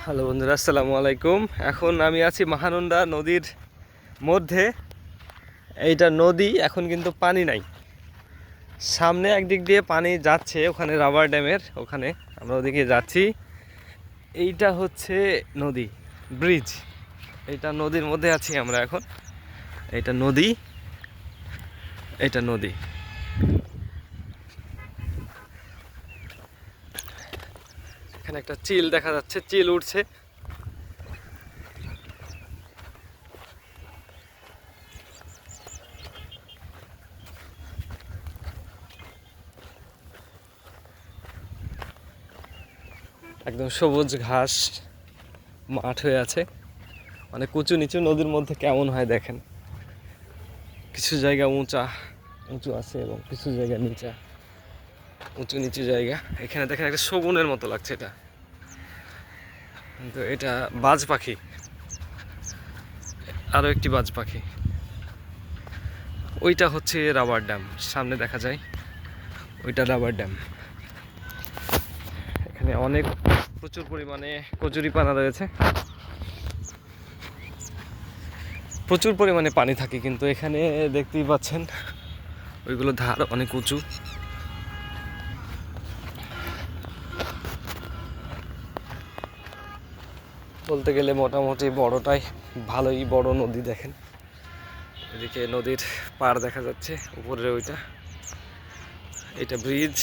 Hello বন্ধুরা, আসসালামু আলাইকুম। এখন আমি আছি মহানন্দা নদীর মধ্যে। এইটা নদী, এখন কিন্তু পানি নাই। সামনে একদিক দিয়ে পানি যাচ্ছে, ওখানে রাবার ড্যামের ওখানে আমরা ওদিকে যাচ্ছি। এইটা হচ্ছে নদী, ব্রিজ। এইটা নদীর মধ্যে আছি আমরা এখন। এইটা নদী, এটা নদী। এখানে একটা চিল দেখা যাচ্ছে, চিল উঠছে। একদম সবুজ ঘাস মাঠ হয়ে আছে, মানে উঁচু নিচু। নদীর মধ্যে কেমন হয় দেখেন, কিছু জায়গা উঁচু আছে এবং কিছু জায়গা উঁচু নিচু জায়গা। এখানে দেখেন একটা শগুনের মতো লাগছে এটা, কিন্তু এটা বাজ পাখি, আরও একটি বাজ পাখি। ওইটা হচ্ছে রাবার ড্যাম, সামনে দেখা যায় ওইটা রাবার ড্যাম। এখানে প্রচুর পরিমাণে কচুরিপানা রয়েছে, প্রচুর পরিমাণে পানি থাকে। কিন্তু এখানে দেখতেই পাচ্ছেন ওইগুলো ধার অনেক উঁচু। বলতে গেলে মোটামুটি ভালোই বড় নদী। দেখেন এদিকে নদীর পাড় দেখা যাচ্ছে, উপরে এটা ব্রিজ।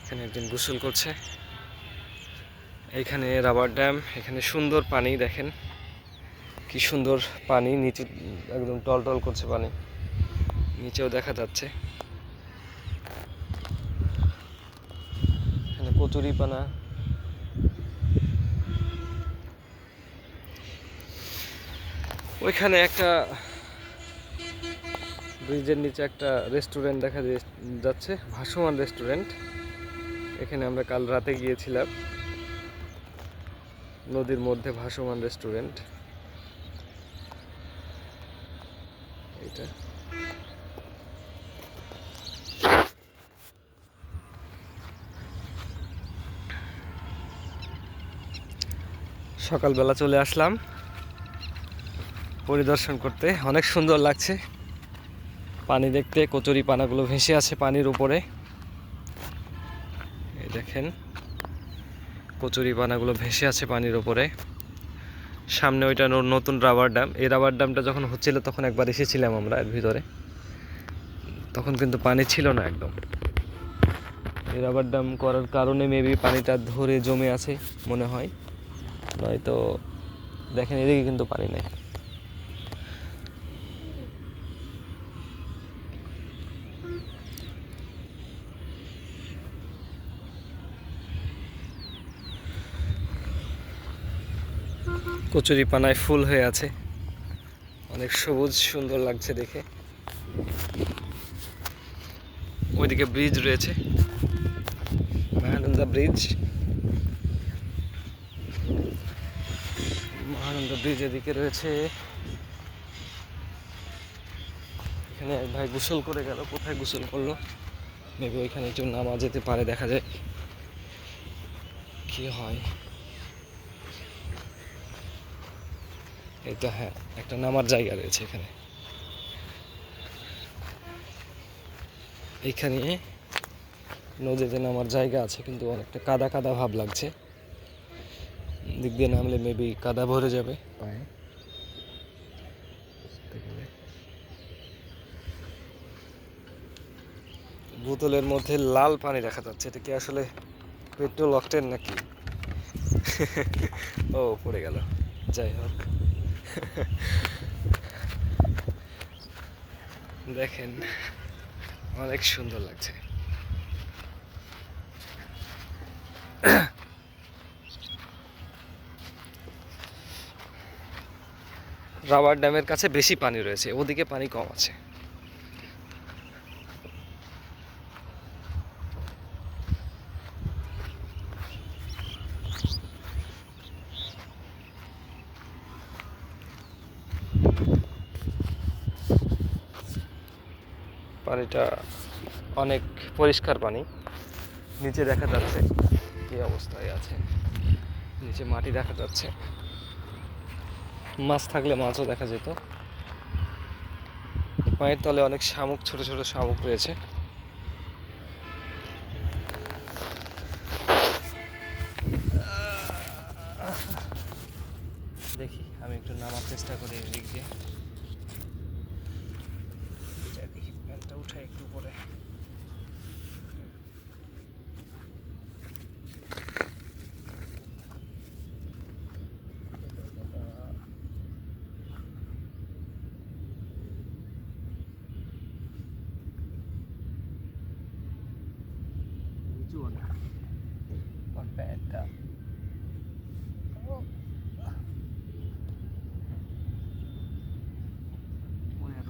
এখানে একজন গোসল করছে। এইখানে রাবার ড্যাম, এখানে সুন্দর পানি। দেখেন কি সুন্দর পানি, নিচে একদম টলটল করছে পানি, নিচেও দেখা যাচ্ছে। এখানে কচুরিপানা। ওইখানে একটা ব্রিজের নিচে একটা রেস্টুরেন্ট দেখা যাচ্ছে, ভাসমান রেস্টুরেন্ট। এখানে আমরা কাল রাতে গিয়েছিলাম, নদীর মধ্যে ভাসমান রেস্টুরেন্ট এটা। সকালবেলা চলে আসলাম পরিদর্শন করতে, অনেক সুন্দর লাগছে পানি দেখতে। কচুরি পানাগুলো ভেসে আছে পানির উপরে, এই দেখেন কচুরি পানাগুলো ভেসে আছে পানির উপরে। সামনে ওইটা নতুন রাবার ড্যাম। এই রাবার ড্যামটা যখন হচ্ছিল তখন একবার এসেছিলাম আমরা এর ভিতরে, তখন কিন্তু পানি ছিল না একদম। এই রাবার ড্যাম করার কারণে মেবি পানিটা ধরে জমে আছে মনে হয়, নয়তো দেখেন এদিকে কিন্তু পানি নেই। কচুরি পানায় ফুল হয়ে আছে, অনেক সবুজ সুন্দর লাগছে দেখে। ওইদিকে ব্রিজ রয়েছে, মহানন্দা ব্রিজ। মহানন্দা ব্রিজ এদিকে রয়েছে। এখানে এক ভাই গোসল করে গেল, কোথায় গোসল করলো মেবি ওইখানে একটু নামা যেতে পারে, দেখা যায় কি হয়। এই তো হ্যাঁ, একটা নামার জায়গা রয়েছে এখানে। এইখানে নদীতে নামার জায়গা আছে, কিন্তু অনেকটা কাদা কাদা ভাব লাগছে। দিক দিয়ে নামলে মেবি কাদা ভরে যাবে পায়ে। বোতলের মধ্যে লাল পানি দেখা যাচ্ছে, এটা কি আসলে পেট্রোল অকটেন নাকি? ও পড়ে গেল, যাই হোক। দেখেন অনেক সুন্দর লাগছে। রাবার ড্যামের কাছে বেশি পানি রয়েছে, ওদিকে পানি কম আছে। পানিটা অনেক পরিষ্কার পানি, নিচে দেখা যাচ্ছে কি অবস্থায় আছে। নিচে মাটি দেখা যাচ্ছে, মাছ থাকলে মাছও দেখা যেত। পায়ের তলে অনেক শামুক, ছোট ছোট শামুক রয়েছে। দেখি আমি একটু নামার চেষ্টা করি এদিক দিয়ে। প্যান্টটা উঠাই একটু পরে। প্যান্টটা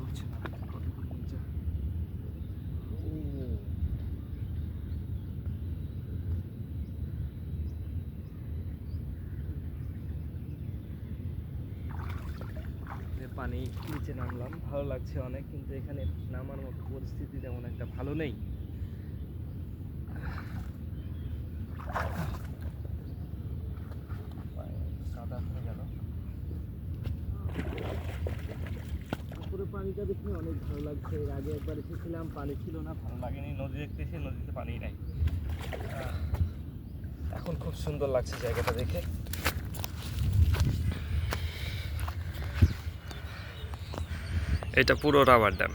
উঠছে না, নিচে পানি নিচে নামলাম, ভালো লাগছে অনেক, কিন্তু এখানে নামার মতো পরিস্থিতি তেমন একটা ভালো নেই। কাদা হয়ে গেল। পুকুরের পানিটা দেখে অনেক ভালো লাগছে। এর আগে একবার এসেছিলাম, পানি ছিল না, ভালো লাগেনি। নদী দেখতে এসে নদীতে পানি নাই। এখন খুব সুন্দর লাগছে জায়গাটা দেখে। এটা পুরো রাবার ড্যাম,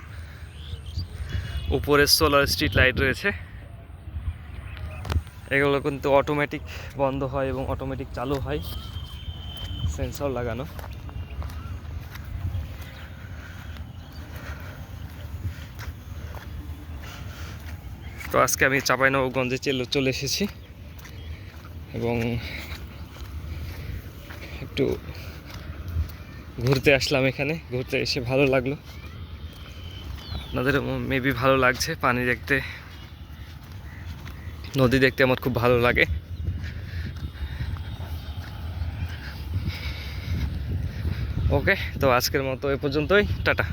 উপরে সোলার স্ট্রিট লাইট রয়েছে। এগুলো কিন্তু অটোমেটিক বন্ধ হয় এবং অটোমেটিক চালু হয়, সেন্সর লাগানো। তো আজকে আমি চাঁপাইনবাবগঞ্জে চলে এসেছি এবং একটু ঘুরতে আসলাম। এখানে ঘুরতে এসে ভালো লাগলো, আপনাদের মেবি ভালো লাগছে। পানি দেখতে, নদী দেখতে আমার খুব ভালো লাগে। ওকে, তো আজকের মতো এ পর্যন্তই, টাটা।